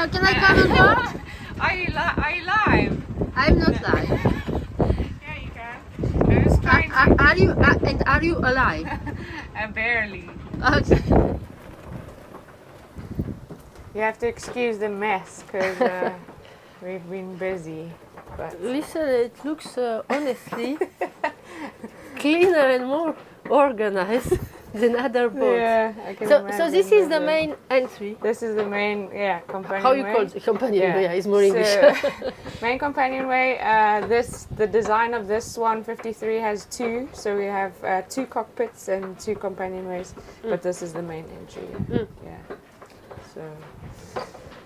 can I come on board? Are you live? I'm not live. Yeah, you can. I was trying to. Are you alive? Barely. Okay. You have to excuse the mess because we've been busy. But Listen, it looks honestly cleaner and more organized than other boats. yeah, I can So imagine. this is the main entry. This is the main, companionway. How you call it? Companionway, Yeah. it's more English. Main companionway. The design of this Swan 53 has two, so we have two cockpits and two companionways. But this is the main entry. Yeah. So.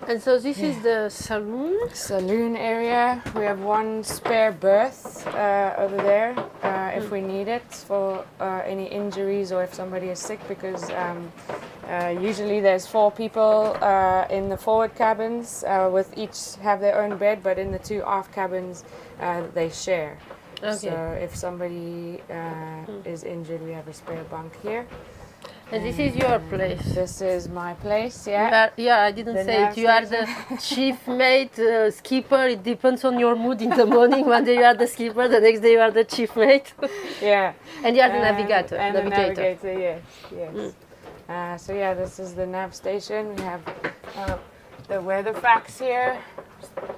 And so this is the Saloon area. We have one spare berth over there if we need it for any injuries or if somebody is sick, because usually there's 4 people in the forward cabins with each have their own bed, but in the 2 aft cabins they share. Okay. So if somebody is injured, we have a spare bunk here. And this is your place. This is my place, yeah. I didn't say it. You are the chief mate, skipper. It depends on your mood in the morning. One day you are the skipper, the next day you are the chief mate. Yeah. And you are the navigator. And the navigator, yes. So yeah, this is the nav station. We have the weather facts here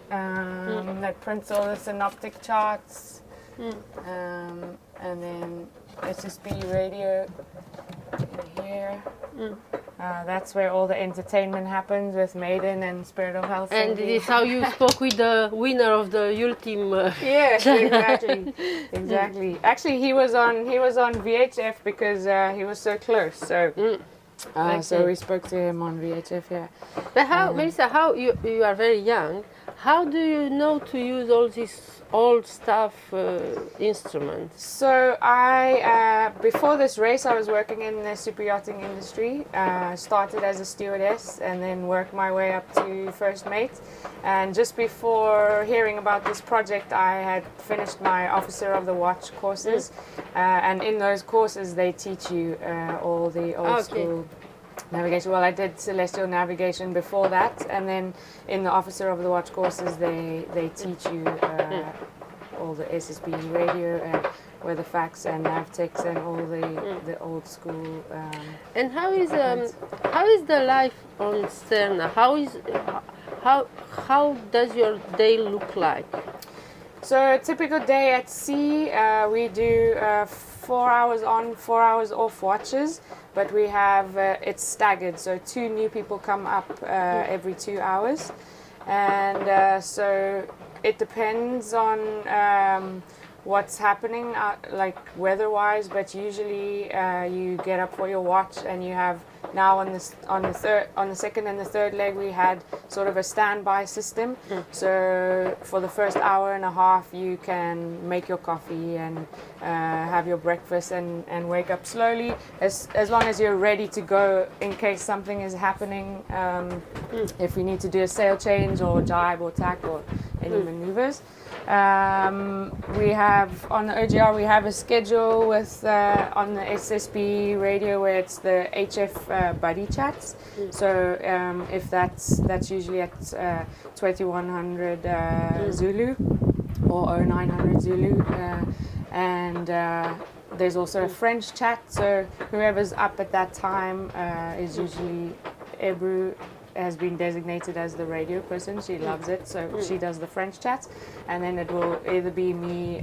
that prints all the synoptic charts. And then SSB radio in here. That's where all the entertainment happens with Maiden and Spirit of Health. And this is how you spoke with the winner of the Ultim. Yes, exactly. Actually, he was on VHF because he was so close. So, so we spoke to him on VHF. Yeah. But how, Melissa? How you are very young? How do you know to use all these old stuff instruments? So I, before this race, I was working in the super yachting industry. Started as a stewardess and then worked my way up to first mate. And just before hearing about this project, I had finished my Officer of the Watch courses. And in those courses, they teach you all the old school navigation. Well, I did celestial navigation before that, and then in the Officer of the Watch courses, they teach you all the SSB radio and weather facts and navtex and all the old school. And how is the life on Sterna? How does your day look like? So a typical day at sea, we do 4 hours on, 4 hours off watches. But we have, it's staggered, so 2 new people come up every 2 hours. And so it depends on what's happening, like weather-wise, but usually you get up for your watch and you have, now on the second and the third leg we had sort of a standby system. So for the first hour and a half you can make your coffee and have your breakfast and wake up slowly, as long as you're ready to go in case something is happening, if we need to do a sail change or jibe or tack or any maneuvers. We have on the OGR we have a schedule with on the SSB radio where it's the HF buddy chats. So if that's usually at 2100 Zulu or 0900 Zulu, and there's also a French chat. So whoever's up at that time is usually Ebru. Has been designated as the radio person. She loves it, so she does the French chats, and then it will either be me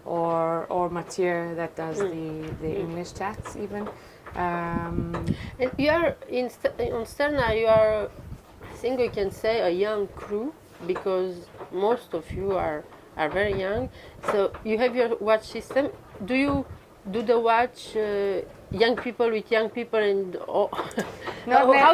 or Mathieu that does the English chats even. And you are on Sterna. You are, I think we can say, a young crew, because most of you are very young. So you have your watch system. Do you do the watch? Young people with young people, and how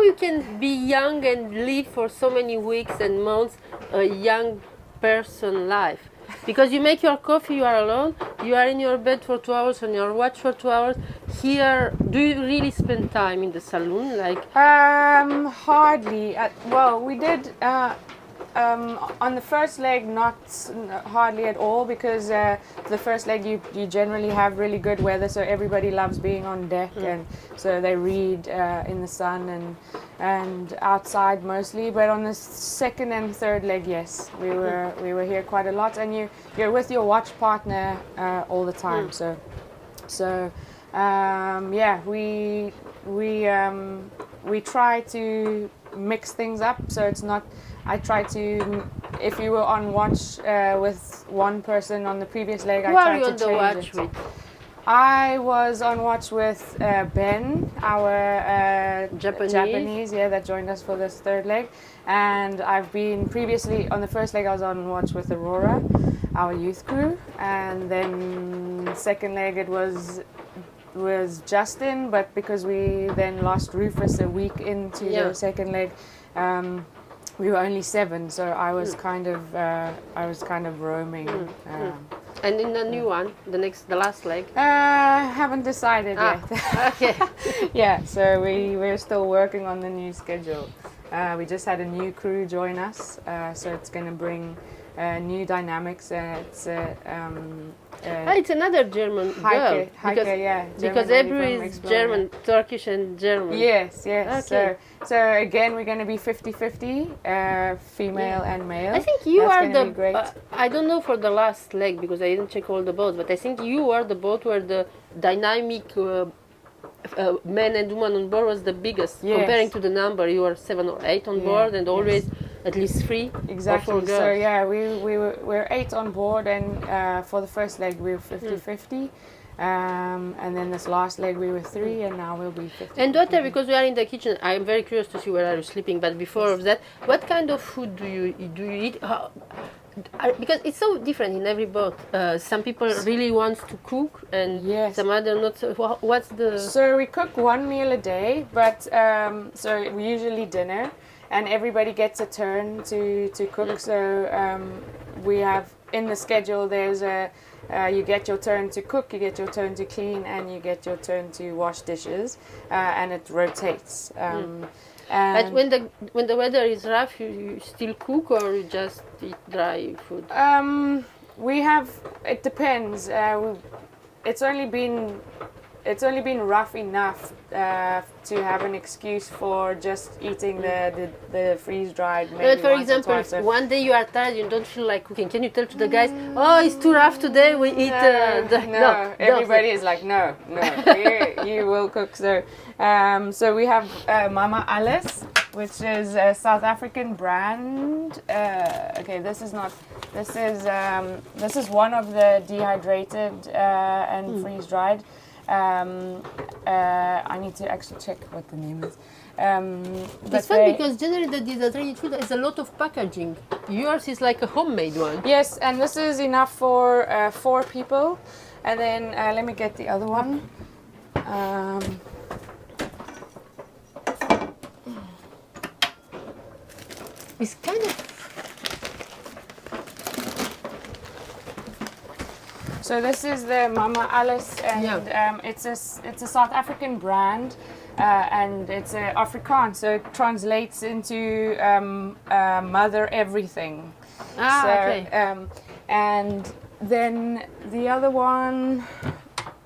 you can be young and live for so many weeks and months a young person life? Because you make your coffee, you are alone, you are in your bed for 2 hours, on your watch for 2 hours. Here, do you really spend time in the saloon? Like hardly. Well, we did. on the first leg, hardly at all, because the first leg you generally have really good weather, so everybody loves being on deck, and so they read in the sun and outside mostly. But on the second and third leg, yes, we were here quite a lot, and you're with your watch partner all the time. So yeah, we try to mix things up, so it's not. I try to, if you were on watch with one person on the previous leg, I try to change it. Who are you on the watch with? I was on watch with Ben, our Japanese, that joined us for this third leg, and I've been previously on the first leg. I was on watch with Aurora, our youth crew, and then second leg it was Justin, but because we then lost Rufus a week into the second leg, we were only 7, so I was kind of roaming. And in the new one, the last leg? Haven't decided yet. Okay. Yeah, so we're still working on the new schedule. We just had a new crew join us, so it's going to bring new dynamics. It's another German girl. Because Ebru is German, Turkish and German. Yes. Okay. So again, we're going to be 50-50, female and male. I think you are the. I don't know for the last leg because I didn't check all the boats, but I think you are the boat where the dynamic men and women on board was the biggest. Yes. Comparing to the number, you are 7 or 8 on board, and always at least 3 exactly. or 4 girls. So yeah, we're 8 on board, and for the first leg we were 50-50. And then this last leg we were 3, and now we'll be 50. And daughter, because we are in the kitchen, I'm very curious to see where are you sleeping. But before of that, what kind of food do you eat? Because it's so different in every boat. Some people really want to cook, and some other not. What's the? So we cook 1 meal a day, but so we usually dinner, and everybody gets a turn to cook. So we have in the schedule there's a. You get your turn to cook, you get your turn to clean, and you get your turn to wash dishes, and it rotates. But when the weather is rough, you still cook, or you just eat dry food? It depends. It's only been rough enough to have an excuse for just eating the freeze-dried. But for example, if one day you are tired, you don't feel like cooking. Can you tell to the guys, "Oh, it's too rough today. We eat." No, everybody is like, no, you will cook. So, so we have Mama Alice, which is a South African brand. This is one of the dehydrated and freeze-dried. I need to actually check what the name is. It's fun because generally the dehydrated food is a lot of packaging. Yours is like a homemade one. Yes, and this is enough for 4 people. And then let me get the other one. It's kind of. So this is the Mama Alice, and it's a South African brand, and it's Afrikaans, so it translates into mother everything. Okay. And then the other one,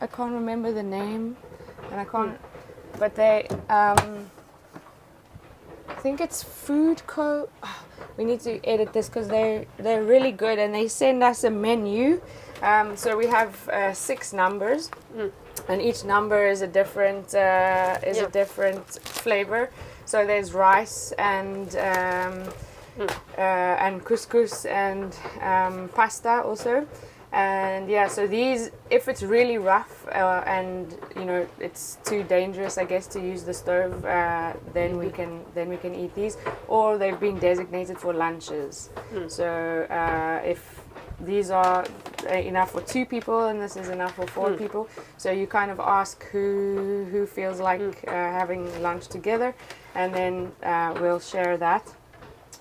I can't remember the name, and I can't, but they, I think it's Food Co. We need to edit this because they're really good, and they send us a menu. So we have 6 numbers, and each number is a different flavor. So there's rice and couscous and pasta also. And so these, if it's really rough and it's too dangerous, I guess, to use the stove, then we can eat these, or they've been designated for lunches. So if these are enough for 2 people and this is enough for 4 people, so you kind of ask who feels like having lunch together, and then we'll share that.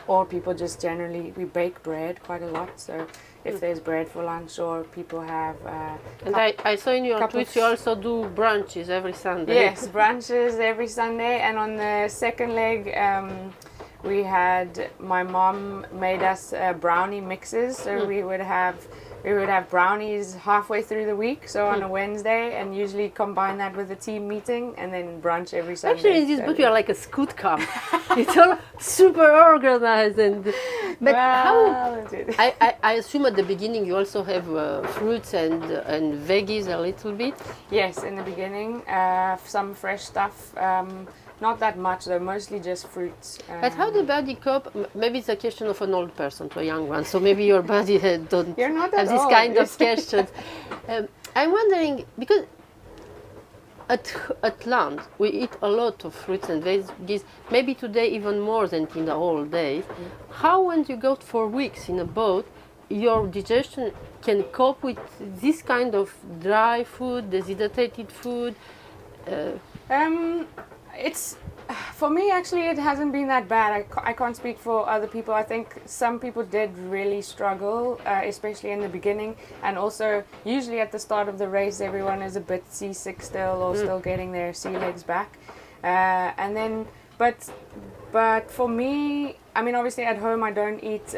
Or people just generally, we bake bread quite a lot, so if there's bread for lunch, or people have and I saw in your tweets you also do brunches every Sunday. Yes, brunches every Sunday, and on the second leg we had my mom made us brownie mixes, so we would have brownies halfway through the week, so on a Wednesday, and usually combine that with a team meeting, and then brunch every Sunday. Actually, in this book, you are like a scout camp. It's all super organized. But how? I assume at the beginning you also have fruits and veggies a little bit. Yes, in the beginning, some fresh stuff. Not that much though, mostly just fruits. But how the body cope? Maybe it's a question of an old person to a young one, so maybe your body don't You're not have that this old. kind of questions. I'm wondering, because at land we eat a lot of fruits and veggies, maybe today even more than in the old days. How, when you go for weeks in a boat, your digestion can cope with this kind of dry food, dehydrated food? It's for me actually it hasn't been that bad. I can't speak for other people. I think some people did really struggle, especially in the beginning, and also usually at the start of the race everyone is a bit seasick still, or still getting their sea legs back, and then but for me, I mean obviously at home I don't eat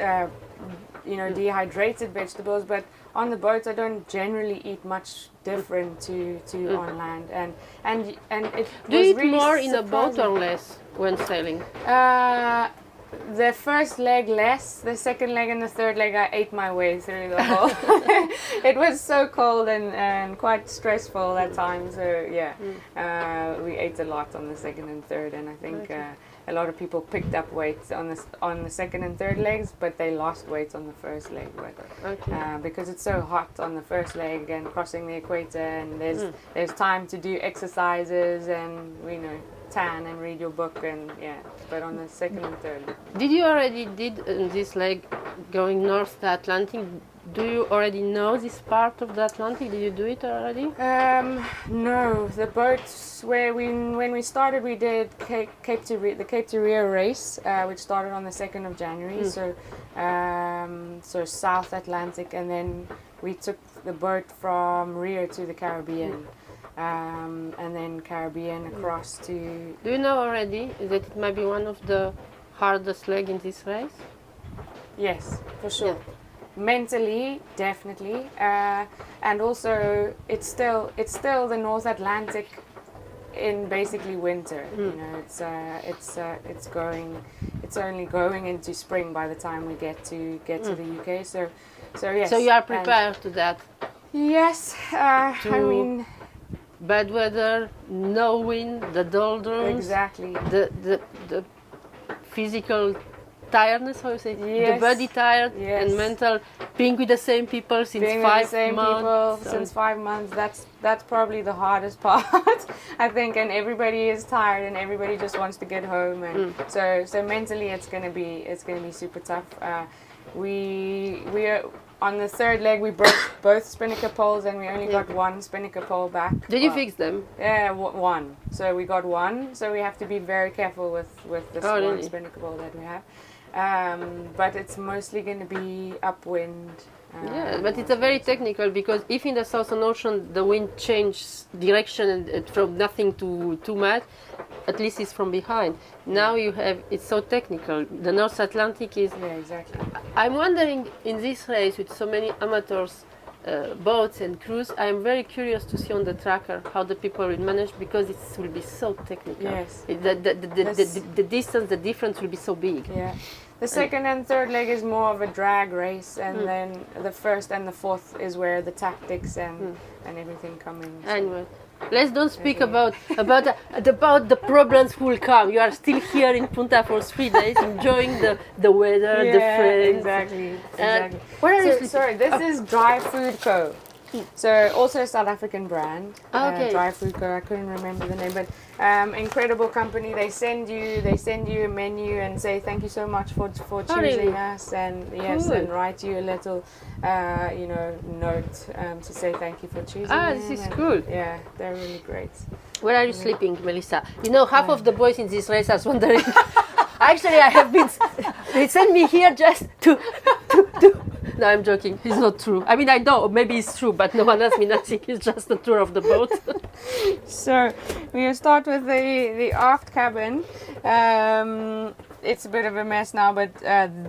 dehydrated vegetables, but on the boat I don't generally eat much different to on land, and it Do was you eat really more in a boat surprising. or less when sailing? The first leg less, the second leg and the third leg I ate my way through the whole. It was so cold and quite stressful at times, so yeah, we ate a lot on the second and third, and I think a lot of people picked up weight on the second and third legs, but they lost weight on the first leg, because it's so hot on the first leg and crossing the equator, and there's time to do exercises and tan and read your book, and but on the second and third. Did you already did this leg going north the Atlantic? Do you already know this part of the Atlantic? Did you do it already? No, the boats when we started, we did the Cape to Rio race, which started on the 2nd of January. So South Atlantic, and then we took the boat from Rio to the Caribbean, and then Caribbean across to. Do you know already that it might be one of the hardest leg in this race? Yes, for sure. Mentally, definitely, and also it's still the North Atlantic in basically winter. It's only going into spring by the time we get to the UK. So yes. So you are prepared to that? Yes, I mean. Bad weather, no wind, the doldrums. Exactly. The physical tiredness, how you say? Yes. The body tired, yes. and mental, being with the same people since 5 months. Since 5 months, that's probably the hardest part, I think, and everybody is tired and everybody just wants to get home, and so mentally it's gonna be super tough. We are on the third leg. We broke both spinnaker poles, and we only got one spinnaker pole back. Did you fix them? Yeah, one. So we got one. So we have to be very careful with this one really? spinnaker pole that we have. But it's mostly going to be upwind. Yeah, but it's a very technical, because if in the Southern Ocean the wind changes direction and from nothing to too much, at least it's from behind. Now it's so technical. The North Atlantic is. Yeah, exactly. I'm wondering, in this race with so many amateurs, boats and crews, I'm very curious to see on the tracker how the people will manage, because it will be so technical. Yes. The distance, the difference will be so big. Yeah. The second and third leg is more of a drag race, and then the first and the fourth is where the tactics and everything come in. So. Anyway, let's don't speak about the problems will come. You are still here in Punta for 3 days, enjoying the weather, the friends. Exactly. What are you sorry, this is Dry Food Co. So also a South African brand. Okay. Dry Food Co. I couldn't remember the name, but incredible company. They send you a menu and say thank you so much for choosing really? us, and yes, Cool. and write you a little note to say thank you for choosing. This is cool. Yeah, they're really great. Where are you sleeping, Melissa? You know, half of the boys in this race are wondering. Actually, I have been. They sent me here just to. No, I'm joking. It's not true. I mean, I know maybe it's true, but no one asked me nothing. It's just a tour of the boat. So we start with the aft cabin. it's a bit of a mess now, but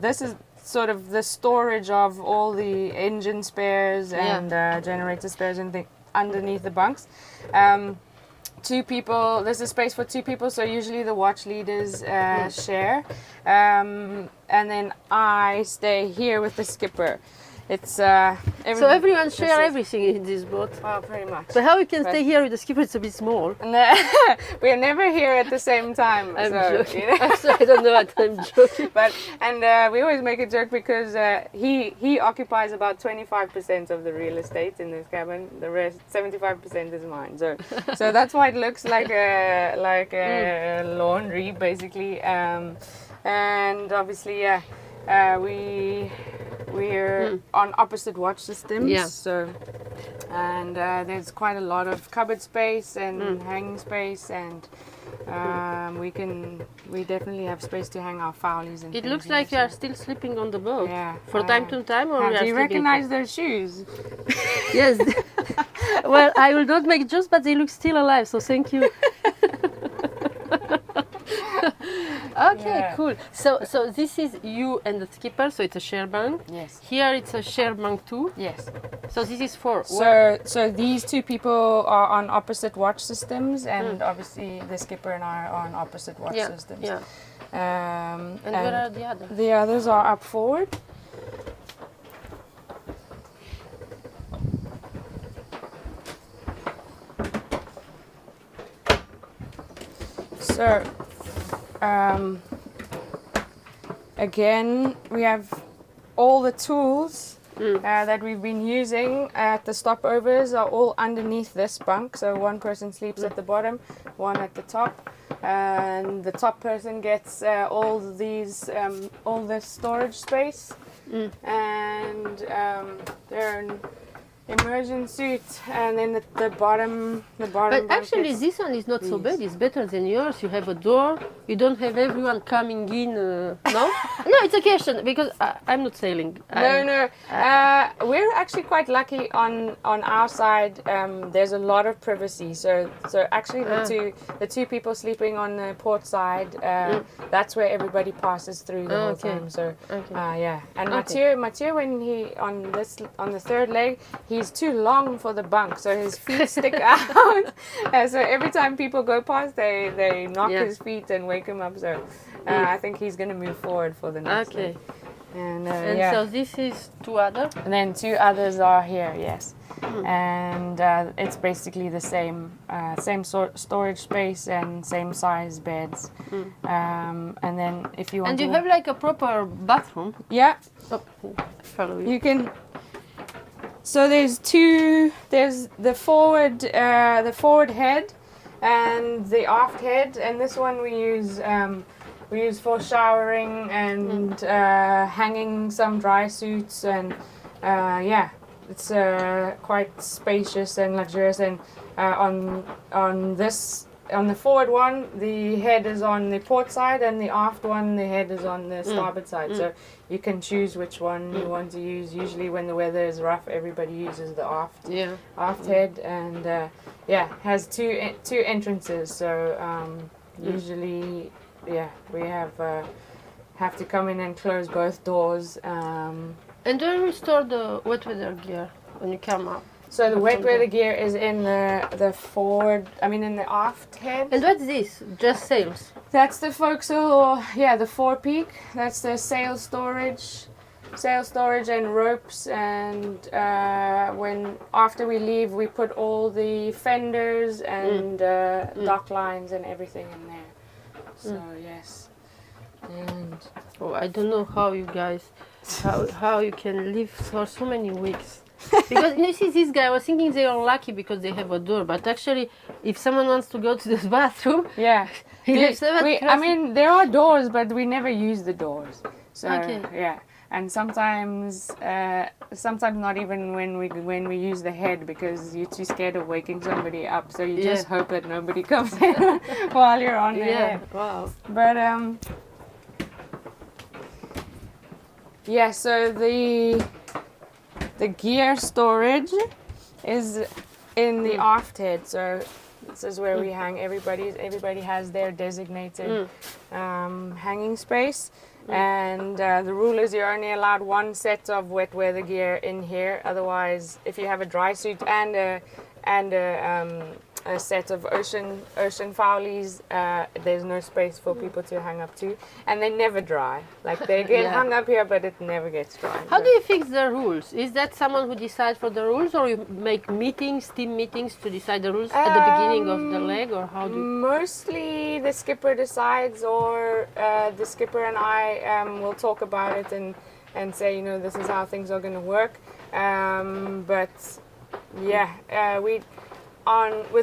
this is sort of the storage of all the engine spares and generator spares and underneath the bunks. 2 people, there's a space for 2 people, so usually the watch leaders share. And then I stay here with the skipper. It's so everyone share everything in this boat. Oh, pretty much. But how we can stay here with the skipper? It's a bit small. We're never here at the same time. I'm so, joking. You know? I don't know what I'm joking. But we always make a joke because he occupies about 25% of the real estate in this cabin. The rest, 75%, is mine. So that's why it looks like a laundry basically. And obviously, we're on opposite watch systems. Yeah. So, and there's quite a lot of cupboard space and hanging space, and we definitely have space to hang our fowlies and It things looks in like you there, are still sleeping on the boat. Yeah. For time to time, or Do you recognize those shoes? Yes. Well, I will not make jokes, but they look still alive. So thank you. Okay, cool. So this is you and the skipper, so it's a share bunk. Yes. Here it's a share bunk too. Yes. So this is for So these 2 people are on opposite watch systems, and obviously the skipper and I are on opposite watch systems. Yeah. And where are the others? The others are up forward. So, again, we have all the tools that we've been using at the stopovers are all underneath this bunk. So one person sleeps at the bottom, one at the top, and the top person gets all this storage space, and they're in immersion suit, and then the bottom. But actually, this one is not so bad. It's better than yours. You have a door. You don't have everyone coming in. No, no, it's a question because I'm not sailing. No. We're actually quite lucky on our side. There's a lot of privacy. So actually, the two people sleeping on the port side. That's where everybody passes through the whole time. So yeah. And Mathieu, when he on the third leg, he's too long for the bunk, so his feet stick out. So every time people go past, they knock his feet and wake him up. So I think he's going to move forward for the next leg. And so this is 2 others? And then 2 others are here, yes. And it's basically the same storage space and same size beds. And then if you want and you have like a proper bathroom? Yeah. Oh, follow you. You can... So there's 2. There's the forward head and the aft head, and this one we use for showering and hanging some dry suits, and it's quite spacious and luxurious. And on the forward one, the head is on the port side, and the aft one, the head is on the starboard side. So you can choose which one you want to use. Usually when the weather is rough, everybody uses the aft head, and has two entrances. So usually, we have to come in and close both doors. And where we store the wet weather gear when you come up? So the wet weather gear is in the forward, in the aft head. And what's this? Just sails? That's the forecastle, the forepeak. That's the sail storage and ropes. And after we leave, we put all the fenders and dock lines and everything in there. So yes. And I don't know how you guys, how you can live for so many weeks. Because you see, this guy, I was thinking they are lucky because they have a door, but actually, if someone wants to go to the bathroom, there are doors, but we never use the doors. So and sometimes not even when we use the head, because you're too scared of waking somebody up. So you just hope that nobody comes in while you're on the head. Wow. But so the gear storage is in the aft head. So This is where we hang. Everybody has their designated hanging space. And the rule is you're only allowed one set of wet weather gear in here. Otherwise, if you have a dry suit and a set of ocean foulies, there's no space for people to hang up to, and they never dry. Like they get hung up here, but it never gets dry. How do you fix the rules? Is that someone who decides for the rules, or you make meetings, team meetings to decide the rules at the beginning of the leg, or how do you? Mostly the skipper decides, or the skipper and I will talk about it and say, this is how things are going to work. But yeah, with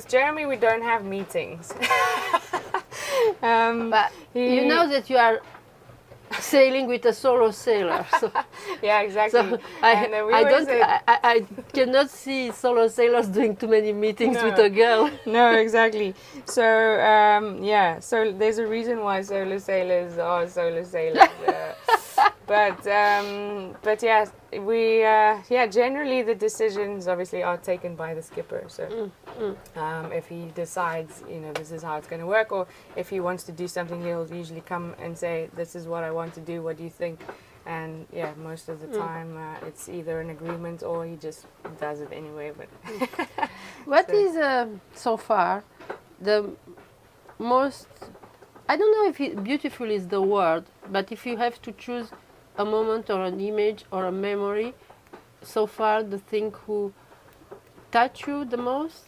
Jeremy we don't have meetings. But you know that you are sailing with a solo sailor. So, yeah, exactly. So I cannot see solo sailors doing too many meetings with a girl. No, exactly. So so there's a reason why solo sailors are solo sailors. But yeah, generally the decisions obviously are taken by the skipper. So if he decides, this is how it's going to work, or if he wants to do something, he'll usually come and say, this is what I want to do, what do you think? And yeah, most of the time it's either an agreement or he just does it anyway. But what is so far the most, I don't know if beautiful is the word, but if you have to choose a moment or an image or a memory, so far the thing who touch you the most?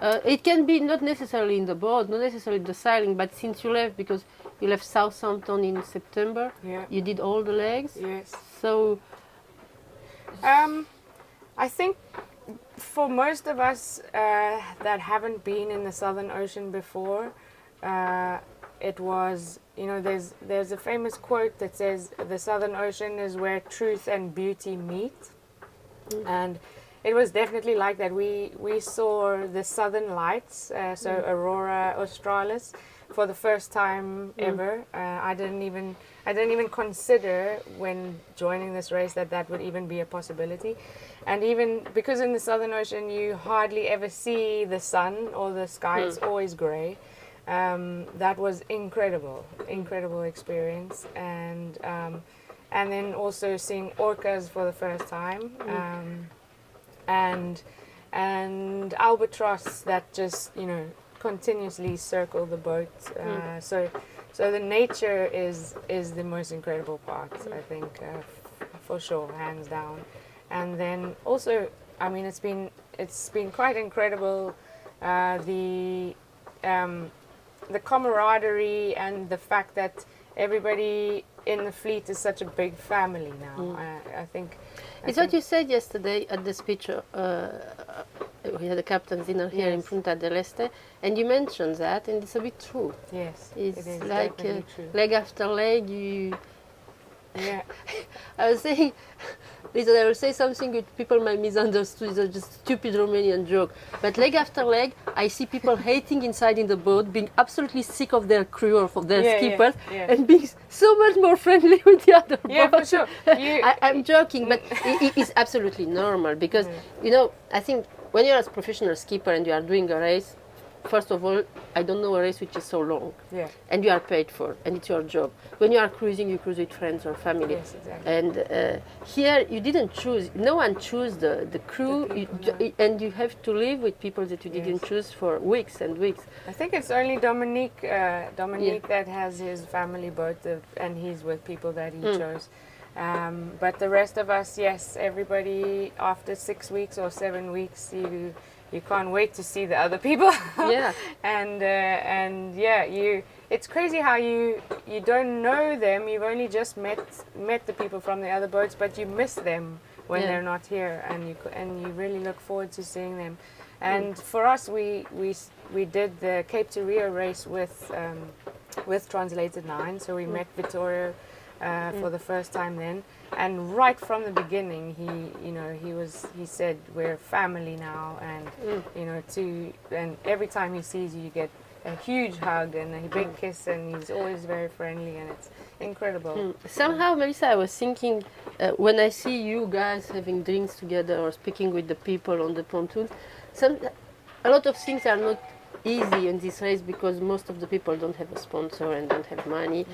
It can be not necessarily in the boat, not necessarily the sailing, but since you left, because you left Southampton in September, you did all the legs. Yes. So, I think for most of us that haven't been in the Southern Ocean before, it was, there's a famous quote that says, the Southern Ocean is where truth and beauty meet. And it was definitely like that. We saw the Southern Lights, so Aurora Australis, for the first time ever. I didn't even consider when joining this race that would even be a possibility. And even because in the Southern Ocean you hardly ever see the sun or the sky, it's always grey. That was incredible experience. And then also seeing orcas for the first time. And albatross that just continuously circle the boat. So the nature is the most incredible part, I think, for sure, hands down. And then also, I mean, it's been quite incredible, the camaraderie and the fact that everybody in the fleet is such a big family now. I think. It's what you said yesterday at the speech. We had a captain's dinner here in Punta del Este, and you mentioned that, and it's a bit true. Yes, it's it is like true. Leg after leg. I was saying, listen, I will say something which people might misunderstand. It's just stupid Romanian joke. But leg after leg, I see people hating inside in the boat, being absolutely sick of their crew or of their skippers, and being so much more friendly with the other boat. Yeah, for sure. I'm joking, but it is absolutely normal because, I think when you're a professional skipper and you are doing a race, first of all, I don't know a race which is so long. Yeah. And you are paid for, and it's your job. When you are cruising, you cruise with friends or family. Yes, exactly. And here, you didn't choose. No one chose the crew, and you have to live with people that you didn't choose for weeks and weeks. I think it's only Dominique that has his family boat, and he's with people that he chose. But the rest of us, yes, everybody after 6 weeks or 7 weeks, you can't wait to see the other people. And it's crazy how you don't know them. You've only just met the people from the other boats, but you miss them when they're not here, and you really look forward to seeing them. And for us, we did the Cape to Rio race with Translated 9, so we met Vittorio for the first time then, and right from the beginning he said we're family now, and and every time he sees you get a huge hug and a big kiss, and he's always very friendly, and it's incredible. Somehow, Melissa, I was thinking when I see you guys having drinks together or speaking with the people on the pontoon, a lot of things are not easy in this race because most of the people don't have a sponsor and don't have money.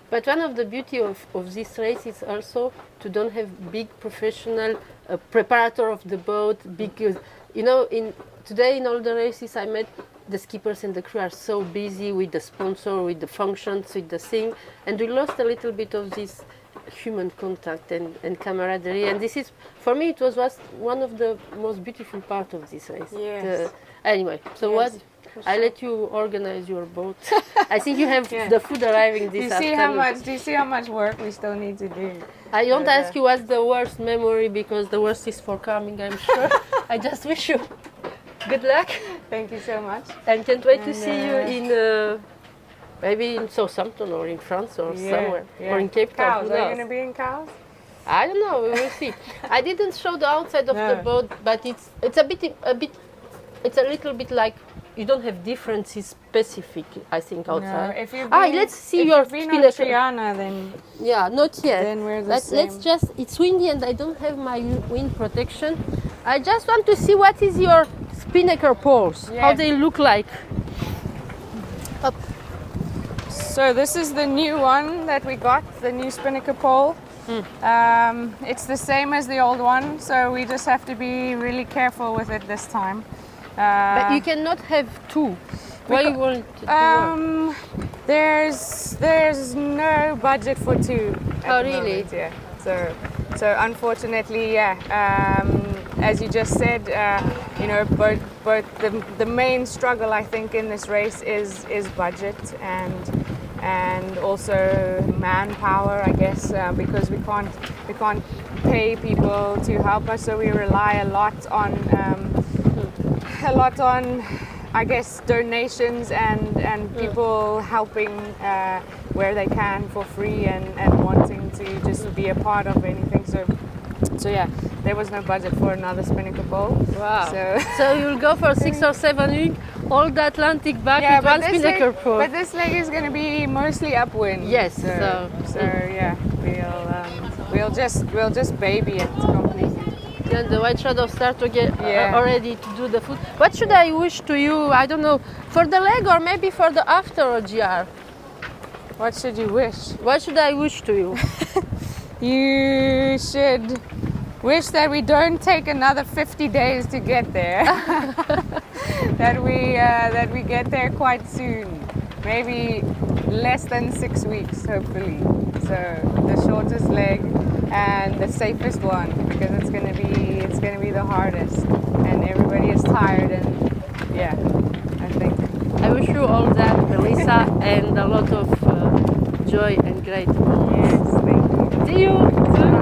But one of the beauty of this race is also to don't have big professional preparator of the boat, because today in all the races I met, the skippers and the crew are so busy with the sponsor, with the functions, with the thing, and we lost a little bit of this human contact and camaraderie. And this is, for me, it was one of the most beautiful part of this race. Yes. Anyway, so Yes, what? for I sure. let you organize your boat. I think you have the food arriving this afternoon. Do you see how much work we still need to do? I don't ask you what's the worst memory, because the worst is for coming, I'm sure. I just wish you good luck. Thank you so much. And can't wait to And, see you in maybe in Southampton or in France or somewhere, or in Cape Town. Cows. Who Are you knows? going to be in Cows? I don't know. We will see. I didn't show the outside of the boat, but it's a bit. It's a little bit like you don't have differences specific. I think outside. No, if you've Let's see if your you've been on spinnaker. Triana, then Yeah, not yet. Then we're the Let's same. just. It's windy and I don't have my wind protection. I just want to see what is your spinnaker poles. How Yeah. they look like. Up. So this is the new one that we got, the new spinnaker pole. It's the same as the old one, so we just have to be really careful with it this time. But you cannot have two. Why you want to work? There's no budget for two. Oh, at the really? moment, yeah. So unfortunately, as you just said, both the main struggle I think in this race is budget and also manpower, I guess, because we can't pay people to help us, so we rely a lot on I guess donations and people helping where they can for free and wanting to just be a part of anything. So yeah, there was no budget for another spinnaker pole. Wow. So So you'll go for 6 or 7 weeks, all the Atlantic back with one spinnaker pole. but this leg is going to be mostly upwind. Yes, So yeah, we'll just baby it completely. Then the white shadow start to get Yeah. already to do the food. What should I wish to you? I don't know, for the leg or maybe for the after OGR? What should you wish? What should I wish to you? You should wish that we don't take another 50 days to get there. that we get there quite soon. Maybe less than 6 weeks, hopefully. So the shortest leg and the safest one, because it's gonna be the hardest, and everybody is tired, and yeah, I think. I wish you all that, Melissa, and a lot of joy and great moments. Yes, thank you. See you soon.